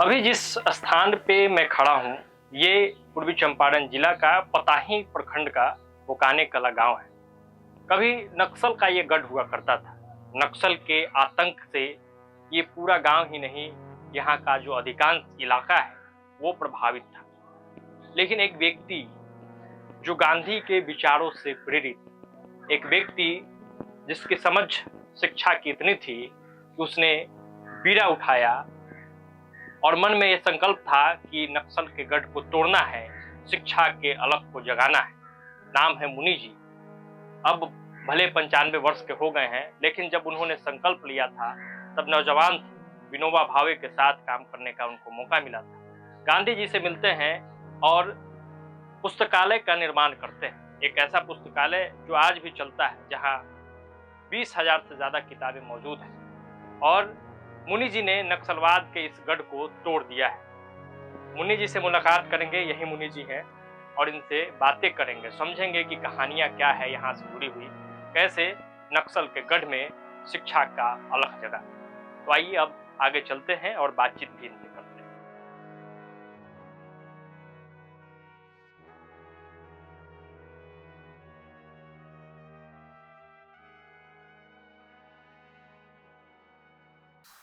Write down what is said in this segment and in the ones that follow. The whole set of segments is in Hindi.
अभी जिस स्थान पे मैं खड़ा हूँ, ये पूर्वी चंपारण जिला का पताही प्रखंड का बोकाने कला गांव है। कभी नक्सल का ये गढ़ हुआ करता था। नक्सल के आतंक से ये पूरा गांव ही नहीं, यहाँ का जो अधिकांश इलाका है वो प्रभावित था। लेकिन एक व्यक्ति जो गांधी के विचारों से प्रेरित, एक व्यक्ति जिसकी समझ शिक्षा की इतनी थी कि उसने बीड़ा उठाया और मन में यह संकल्प था कि नक्सल के गढ़ को तोड़ना है, शिक्षा के अलख को जगाना है। नाम है मुनि जी। अब भले 95 वर्ष के हो गए हैं, लेकिन जब उन्होंने संकल्प लिया था तब नौजवान थे। विनोबा भावे के साथ काम करने का उनको मौका मिला था। गांधी जी से मिलते हैं और पुस्तकालय का निर्माण करते हैं। एक ऐसा पुस्तकालय जो आज भी चलता है, जहां 20,000 से ज्यादा किताबें मौजूद हैं। और मुनि जी ने नक्सलवाद के इस गढ़ को तोड़ दिया है। मुनि जी से मुलाकात करेंगे, यही मुनि जी हैं, और इनसे बातें करेंगे, समझेंगे कि कहानियां क्या है यहाँ से जुड़ी हुई, कैसे नक्सल के गढ़ में शिक्षा का अलख जगा। तो आइए अब आगे चलते हैं और बातचीत भी इनसे करते हैं।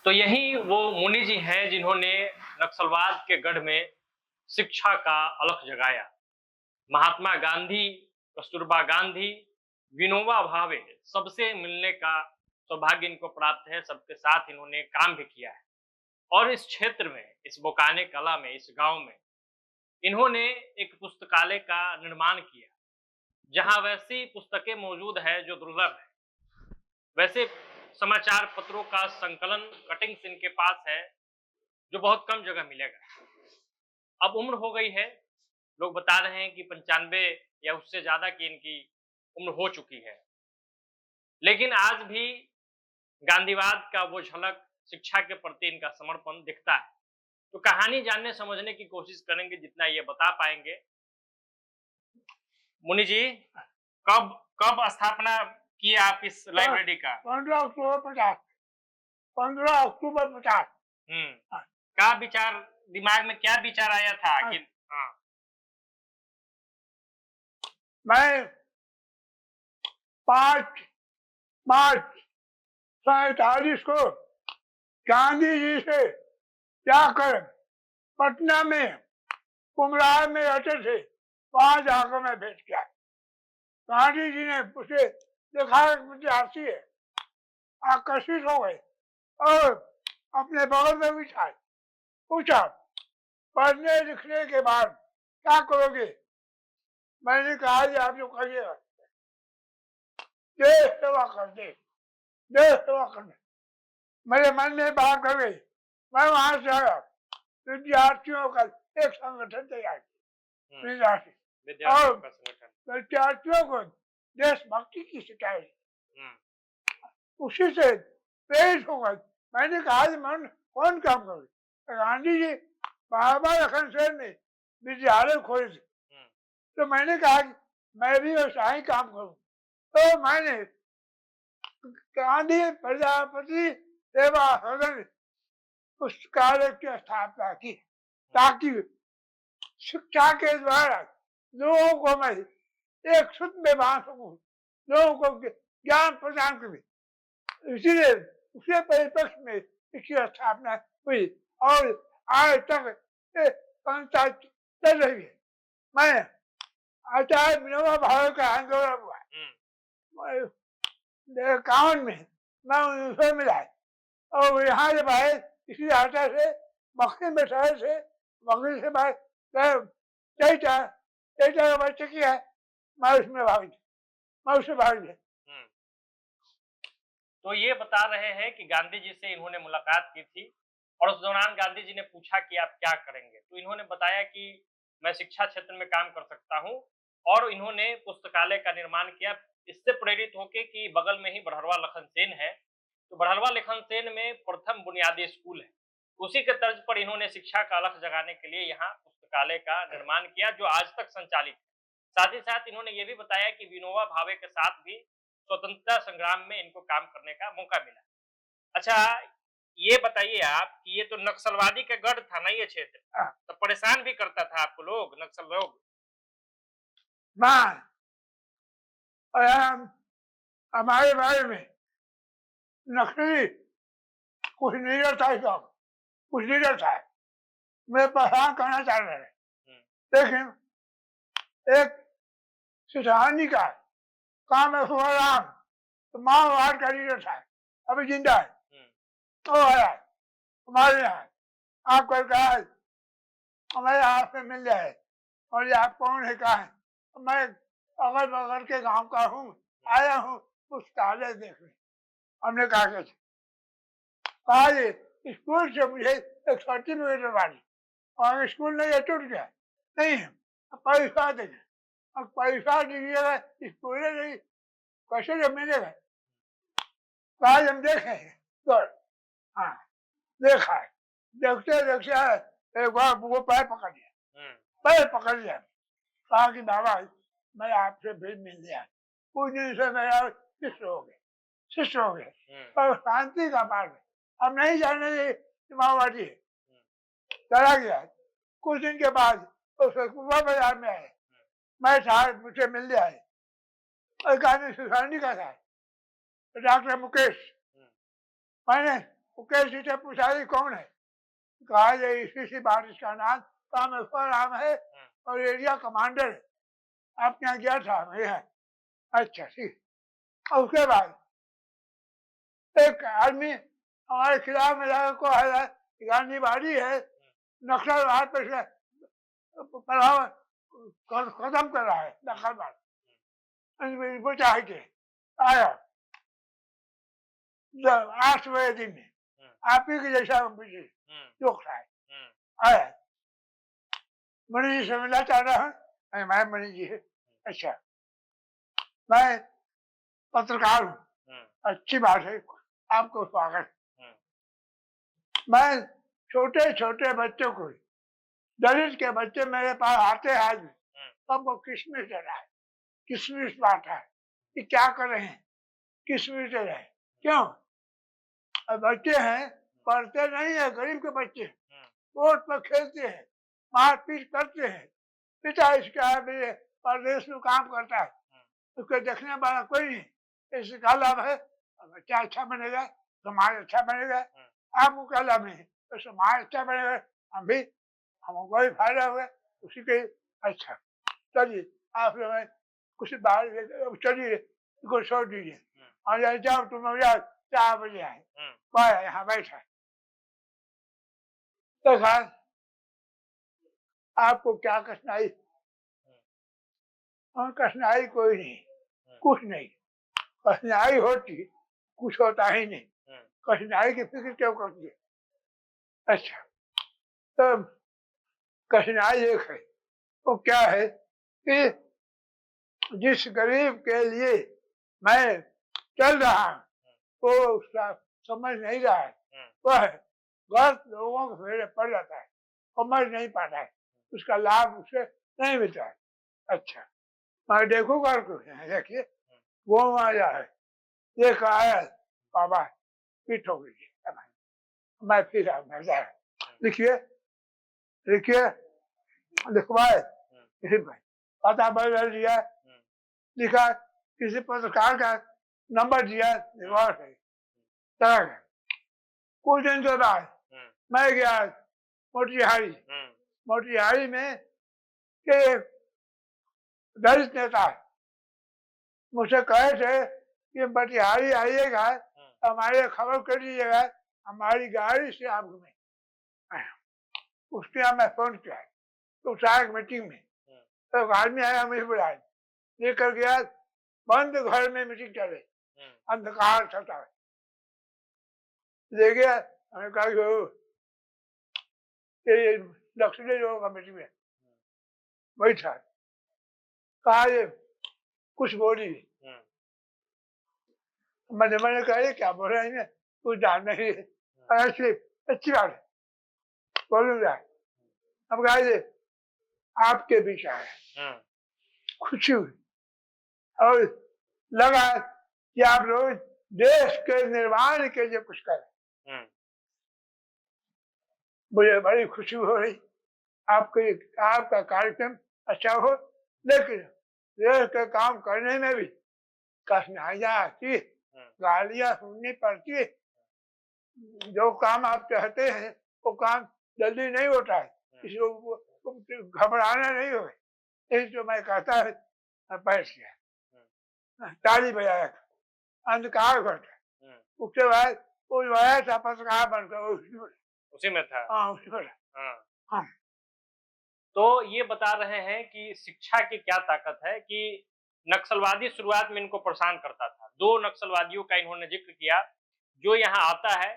तो यही वो मुनि जी हैं जिन्होंने नक्सलवाद के गढ़ में शिक्षा का अलख जगाया। महात्मा गांधी, कस्तूरबा गांधी, विनोबा भावे, सबसे मिलने का सौभाग्य इनको प्राप्त है। सबके साथ इन्होंने काम भी किया है। और इस क्षेत्र में, इस बोकाने कला में, इस गांव में इन्होंने एक पुस्तकालय का निर्माण किया, जहां वैसी पुस्तकें मौजूद है जो दुर्लभ है। वैसे समाचार पत्रों का संकलन, कटिंग्स इनके पास है, जो बहुत कम जगह मिलेगा। अब उम्र हो गई है, लोग बता रहे हैं कि 95 या उससे ज्यादा की इनकी उम्र हो चुकी है, लेकिन आज भी गांधीवाद का वो झलक, शिक्षा के प्रति इनका समर्पण दिखता है। तो कहानी जानने समझने की कोशिश करेंगे जितना ये बता पाएंगे। मुनि जी, कब कब स्थापना किए आप इस लाइब्रेरी का? 15 अक्टूबर 50। 15 अक्टूबर 50। हाँ। क्या विचार, दिमाग में क्या विचार आया था कि हाँ मैं 5 मार्च 1947 को गांधी जी से जाकर पटना में कुमराह में रहते थे, वहां जाकर मैं भेंट किया। गांधी जी ने उसे देखा विद्यार्थी है, आकर्षित हो गए और अपने बगल में बिठाए, पूछा पढ़ने लिखने के बाद क्या करोगे? मैंने कहा कि आप जो करिएगा, देश सेवा करते, देश सेवा करने। मेरे मन में बात कर गई। मैं वहां से आया, विद्यार्थियों का एक संगठन तैयार किया, विद्यार्थी, और विद्यार्थियों को देशभक्ति की शिकायत, उसी से प्रेरित होकर मैंने कहा कि मैं कौन काम करूँ? गांधी जी बाबा लखन सेन ने विद्यालय खोले थे, तो मैंने कहा कि मैं भी वैसा ही काम करूँ। तो मैंने गांधी प्रजापति सेवा सदन पुस्तकालय की स्थापना की, ताकि शिक्षा के द्वारा लोगों को मैं एक शुद्ध में बांध सकूं, लोगों को ज्ञान प्रदान करूं। इसीलिए उसी परिप्रेक्ष्य में इसकी स्थापना हुई और आज तक संस्था चल रही है। मैं आचार्य विनोबा भावे का आंदोलन हुआ 51 में, मैं उनसे मिला और यहाँ जब आए इसी आटा से मक्खी में शहर से मक्खी से मैं का बच्चे किया है, मैं उसमें भाग गया। तो ये बता रहे हैं कि गांधी जी से इन्होंने मुलाकात की थी और उस दौरान गांधी जी ने पूछा कि आप क्या करेंगे, तो इन्होंने बताया कि मैं शिक्षा क्षेत्र में काम कर सकता हूं। और इन्होंने पुस्तकालय का निर्माण किया, इससे प्रेरित होकर कि बगल में ही बड़हरवा लखन सेन है, तो बड़हरवा लखन सेन में प्रथम बुनियादी स्कूल है। उसी के तर्ज पर इन्होंने शिक्षा का अलख जगाने के लिए यहाँ पुस्तकालय का निर्माण किया, जो आज तक संचालित है। साथ ही साथ इन्होंने ये भी बताया कि विनोबा भावे के साथ भी स्वतंत्रता संग्राम में इनको काम करने का मौका मिला। अच्छा, ये बताइए आप कि ये तो नक्सलवादी का गढ़ था ना ये क्षेत्र, हाँ, तो परेशान भी करता था आपको लोग, नक्सल लोग? मैं और हमारे बारे में नक्सली कुछ लीडर था, साहब कुछ लीडर था, मैं परेशान करना चाह रहे हैं, लेकिन एक सिद्धांत का काम है सुबह तो माओवाद का लीडर था, अभी जिंदा है, तो आया हमारे यहाँ आपको कहा हमारे आपसे मिल जाए और ये आप कौन है कहा है, मैं अगल बगल के गांव का हूँ, आया हूँ पुस्तकालय देखने। हमने कहा कि कहा जी स्कूल से मुझे एक सर्टिफिकेट वाली और स्कूल नहीं है टूट गया नहीं है, पैसा देंगे और पैसा दीजिएगा स्कूल नहीं कैसे जब मिलेगा, कहा हम देखेंगे तो हाँ देखा है, देखते देखते एक बार वो पैर पकड़ लिया, पैर पकड़ लिया, कहा कि बाबा मैं आपसे भी मिल गया, कुछ दिन से मेरा शिष्य हो गए और शांति का मार्ग हम नहीं जानते माओवादी चला गया। कुछ दिन के बाद उसके कुआ बाजार में आए, मैं साहब मुझसे मिल आए, एक आदमी सुसानी का था डॉक्टर मुकेश, मैंने मुकेश जी से पूछा ये कौन है, कहा ये इसी बात इसका नाम राम है और एरिया कमांडर है, आपके यहाँ गया था मैं है, अच्छा ठीक। और उसके बाद एक आदमी हमारे खिलाफ में को है गांधीवादी है, नक्सलवाद पर प्रभाव खत्म कर रहा है, नक्सलवाद चाहे के आया 8 बजे दिन में आप ही के जैसा जोक रहा है, आया मणि जी से मिलना चाह रहा हूँ, मैं मणि जी है, अच्छा मैं पत्रकार हूँ, अच्छी बात है आपको स्वागत। मैं छोटे छोटे बच्चों को दलित के बच्चे मेरे पास आते हैं आज भी, सबको किशमिश दे रहा है, किशमिश बांटा है कि क्या कर रहे हैं, किशमिश दे रहे हैं, क्यों बच्चे हैं पढ़ते नहीं है, गरीब के बच्चे रोड पर खेलते हैं, मारपीट करते हैं, पिता इसका परदेश में काम करता है, उसको देखने वाला कोई नहीं, इसका लाभ है बच्चा अच्छा बनेगा, समाज अच्छा बनेगा, आपको क्या लाभ नहीं तो समाज अच्छा बनेगा, हम भी हमको भी फायदा होगा उसी के। अच्छा चलिए आप लोग कुछ बाहर चलिए इसको छोड़ दीजिए और जाओ तुम 4 बजे आए, यहाँ बैठा देखा आपको क्या कठिनाई, और कठिनाई कोई नहीं, कुछ नहीं, कठिनाई होती कुछ होता ही नहीं, कठिनाई की फिक्र क्यों करती है। अच्छा तो कठिनाई एक है, वो क्या है कि जिस गरीब के लिए मैं चल रहा हूँ वो उसका समझ नहीं रहा है, वह गलत लोगों के फेरे पड़ जाता है, समझ नहीं पाता है, उसका लाभ उसे नहीं मिलता है। अच्छा मैं देखूंगा देखिए वो वहां जा है, एक आया बाबा पीठ हो गई, मैं फिर आऊंगा, लिखिए लिखिए लिखवाए पता बदल दिया, लिखा किसी पत्रकार का नंबर दिया, निवास है चला गया। कुछ दिन के बाद मैं गया मोतिहारी में के दलित नेता मुझसे कहे थे कि मोतिहारी आइएगा, हमारे खबर कर दीजिएगा, हमारी गाड़ी से आप घूमे। उसके यहाँ मैं फोन किया तो साहब मीटिंग में तो आदमी आया, मुझे बुलाया, लेकर गया, बंद घर में मीटिंग चले, अंधकार छटा है, ले गया, हमें कहा नक्सली लोगों का मीटिंग में बैठा, कहा ये कुछ बोली, मैंने कहा ये क्या बोल रहे हैं, कुछ जान नहीं, अच्छी बात है बोलूंगा। अब कहा ये आपके बीच आया, खुशी हुई और लगा कि आप लोग देश के निर्माण के लिए कुछ करें, मुझे बड़ी खुशी हो रही। आपका कार्यक्रम अच्छा हो, लेकिन देश के काम करने में भी कठिनाइयाँ आती है, गालियाँ सुननी पड़ती है। जो काम आप चाहते हैं वो काम जल्दी नहीं होता है, इसलिए घबराना नहीं हो। इस जो मैं कहता है बैठ गया, ताली बजाया, अंधकार घटा, उसके बाद वो जो आया था पत्रकार बनकर उसी में था। हाँ उसमें हाँ। हाँ तो ये बता रहे हैं कि शिक्षा की क्या ताकत है कि नक्सलवादी शुरुआत में इनको परेशान करता था। 2 नक्सलवादियों का इन्होंने जिक्र किया, जो यहाँ आता है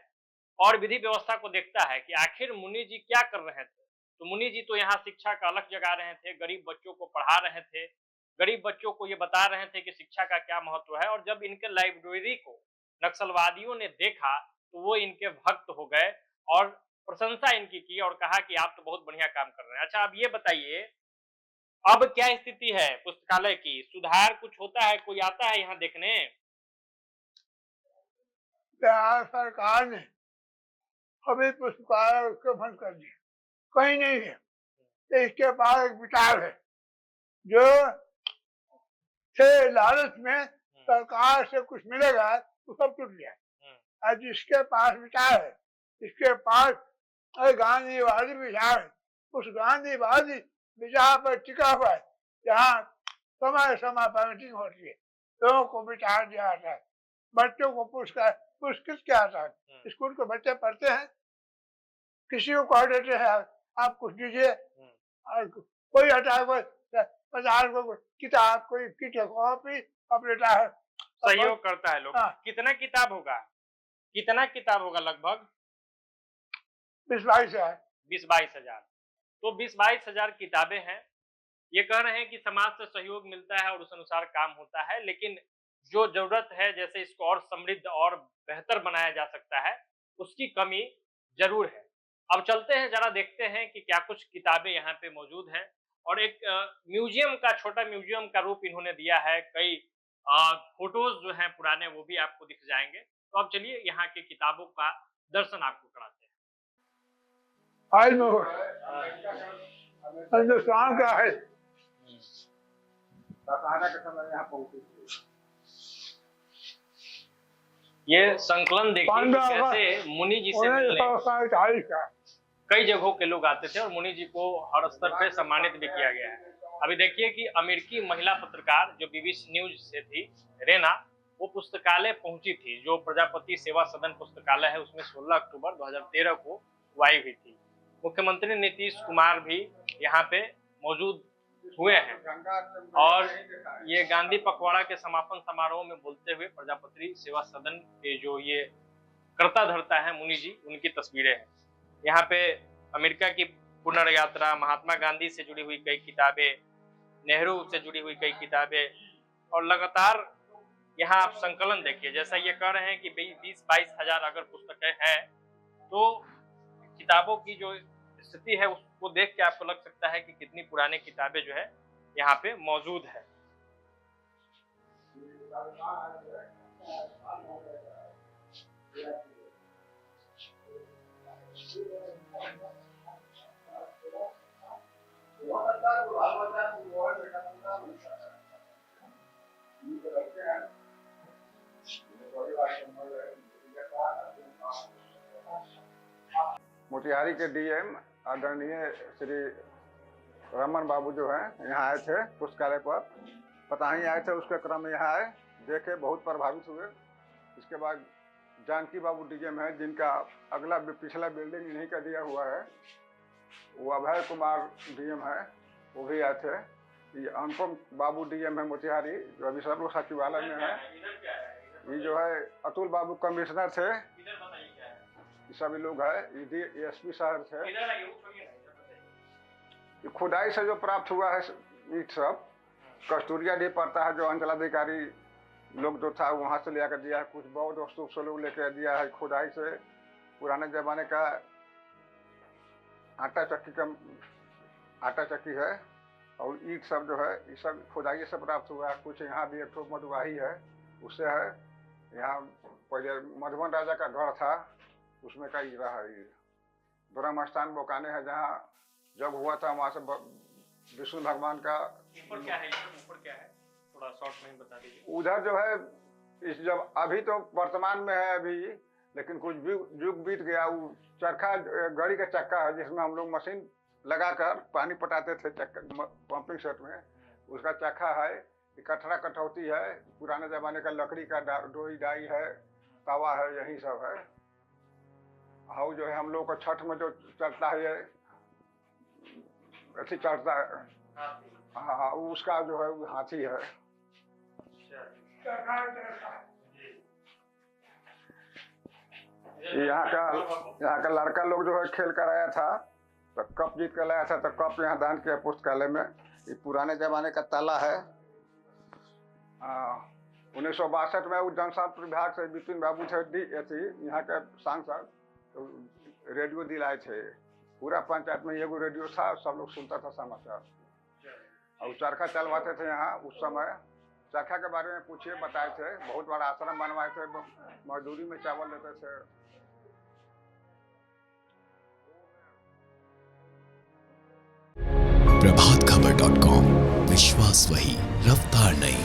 और विधि व्यवस्था को देखता है कि आखिर मुनि जी क्या कर रहे थे। तो मुनि जी तो यहाँ शिक्षा का अलख जगा रहे थे, गरीब बच्चों को पढ़ा रहे थे, गरीब बच्चों को ये बता रहे थे कि शिक्षा का क्या महत्व है। और जब इनके लाइब्रेरी को नक्सलवादियों ने देखा तो वो इनके भक्त हो गए और प्रशंसा इनकी की और कहा कि आप तो बहुत बढ़िया काम कर रहे हैं। अच्छा, अब ये बताइए, अब क्या स्थिति है पुस्तकालय की? सुधार कुछ होता है? कोई आता है यहाँ देखने? बिहार सरकार ने अभी पुस्तकालय उसको बंद कर दिया, कहीं नहीं है। तो इसके पास एक विचार है जो से लालच में सरकार से कुछ मिलेगा वो सब टूट गया। आज जिसके पास विचार है, जिसके पास गांधीवादी विचार है, उस गांधीवादी विचार पर टिका हुआ है, जहाँ समय समय पर मीटिंग होती है, लोगों को विचार दिया जाता है, बच्चों को पुरस्कृत किया जाता है। स्कूल के बच्चे पढ़ते हैं, किसी को कह देते हैं आप कुछ दीजिए, कोई हटा कोई 50 को किताब, कोई कॉपी अब लेता है, सहयोग करता है लोग। हाँ। कितना किताब होगा? कितना किताब होगा लगभग? 20-22 हजार। 20-22 हजार। तो 20-22 हजार किताबें हैं। ये कह रहे हैं कि समाज से सहयोग मिलता है और उस अनुसार काम होता है, लेकिन जो जरूरत है जैसे इसको और समृद्ध और बेहतर बनाया जा सकता है, उसकी कमी जरूर है। अब चलते हैं, जरा देखते हैं कि क्या कुछ किताबें यहाँ पे मौजूद हैं और एक म्यूजियम का, छोटा म्यूजियम का रूप इन्होंने दिया है। कई फोटोज जो हैं पुराने वो भी आपको दिख जाएंगे। तो अब चलिए यहाँ की किताबों का दर्शन आपको कराते हैं। हिंदुस्तान का है, ये संकलन देखिए कैसे मुनि जी से मिलने कई जगहों के लोग आते थे और मुनि जी को हर स्तर पे सम्मानित भी किया गया है। अभी देखिए कि अमेरिकी महिला पत्रकार जो बीबीसी न्यूज से थी, रेना, वो पुस्तकालय पहुंची थी। जो प्रजापति सेवा सदन पुस्तकालय है उसमें 16 अक्टूबर 2013 को आई हुई थी। मुख्यमंत्री नीतीश कुमार भी यहाँ पे मौजूद हुए हैं और ये गांधी पखवाड़ा के समापन समारोह में बोलते हुए प्रजापति सेवा सदन के जो ये कर्ता धर्ता है मुनि जी, उनकी तस्वीरें हैं। यहाँ पे अमेरिका की पुनर्यात्रा, महात्मा गांधी से जुड़ी हुई कई किताबें, नेहरू से जुड़ी हुई कई किताबें और लगातार यहाँ आप संकलन देखिए। जैसा ये कह रहे हैं कि 20-22 हजार अगर पुस्तकें हैं तो किताबों की जो स्थिति है उसको देख के आपको लग सकता है कि कितनी पुरानी किताबें जो है यहाँ पे मौजूद है। मोतिहारी के डीएम आदरणीय श्री रमन बाबू जो हैं यहाँ आए थे पुस्तकालय पर, पता ही आए थे, उसके क्रम में यहाँ आए, देखे, बहुत प्रभावित हुए। इसके बाद जानकी बाबू डीएम है जिनका अगला पिछला बिल्डिंग इन्हीं का दिया हुआ है, वो अभय कुमार डीएम है, वो भी आए थे। ये अनुपम बाबू डीएम है मोतिहारी, जो अभी सर्व सचिवालय में है। ये जो है अतुल बाबू कमिश्नर थे, सभी लोग है। एसपी साहब थे। खुदाई से जो प्राप्त हुआ है ईट सब, कस्तूरिया भी पड़ता है, जो अंचलाधिकारी लोग जो था वहां से लेकर दिया है। कुछ बौद्ध वस्तु से लोग लेकर दिया है खुदाई से। पुराने जमाने का आटा चक्की है और ईट सब जो है ये सब खुदाई से प्राप्त हुआ है। कुछ यहाँ भी एक ठो मधुवाही है, उससे है। यहाँ पहले मधुबन राजा का गढ़ था, उसमें का ईरा है। ब्रह्म स्थान बोकाने है, जहाँ जब हुआ था वहाँ से विष्णु भगवान का। ऊपर क्या है, ऊपर क्या है, थोड़ा शॉर्ट में बता दीजिए। उधर जो है इस जब अभी तो वर्तमान में है अभी, लेकिन कुछ युग बीत गया, वो चरखा गाड़ी का चक्का है जिसमें हम लोग मशीन लगाकर पानी पटाते थे पंपिंग सेट में, उसका चक्का है। कठरा कठौती है, पुराने जमाने का लकड़ी का डोई डाई है, तवा है, यही सब है। और जो है हम लोग को छठ में जो चलता है ये ऐसी चढ़ता है, हाँ उसका जो है वो हाथी है। यहाँ का लड़का लोग जो है खेल कर आया था, तो कप जीत कर लाया था, तो कप यहाँ दान किया पुस्तकालय में। ये पुराने जमाने का ताला है। 1962 में वो जनसंपर्क विभाग से विपिन बाबू थे यहाँ के सांसद, तो रेडियो दिलाए थे। पूरा पंचायत में एगो रेडियो था, सब लोग सुनता था समाचार। और चरखा चलवाते थे यहाँ उस समय। चरखा के बारे में पूछिए, बताए थे। बहुत बड़ा आश्रम बनवाए थे, मजदूरी में चावल लेते थे। प्रभातखबर.com, विश्वास वही, रफ्तार नहीं।